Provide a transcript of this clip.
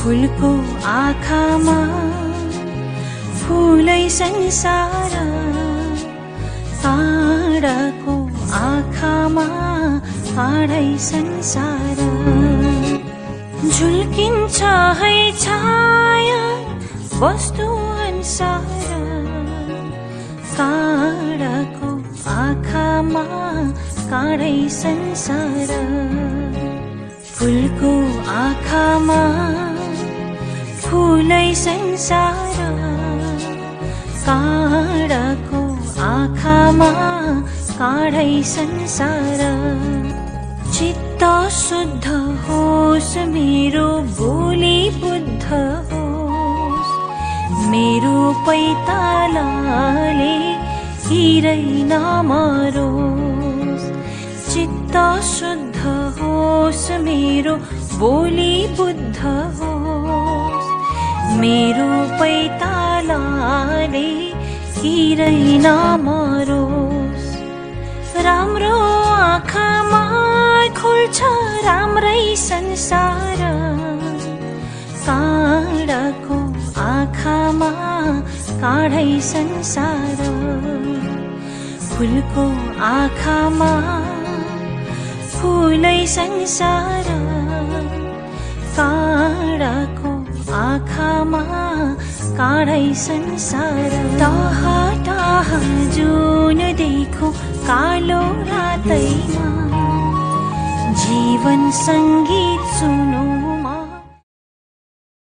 फुलको आँखामा फुलै संसार, काँडाको आँखामा काँडै संसार। झुल्किन्छ है छाया वस्तु अनुसार, काँडाको आँखामा काँडै संसार। फुलको आँखामा फुलै संसार, काँडाको आँखामा काँडै संसार। चित्त शुद्ध होस् मेरो बोली बुद्ध होस्, मेरो पैतालाले हिरै नमरोस्। चित्त शुद्ध होस् मेरो बोली बुद्ध होस्, मेरो पैतालाले हिरै नमरोस्। राम्रो आँखामा खुल्छ राम्रै संसार, काँडाको आँखामा काँडै संसार। फुलको आँखामा फुलै संसार, काँडाको आँखामा काँडै संसार। टाह टाह जुन देखो कालो रातैमा, जीवन संगीत सुनो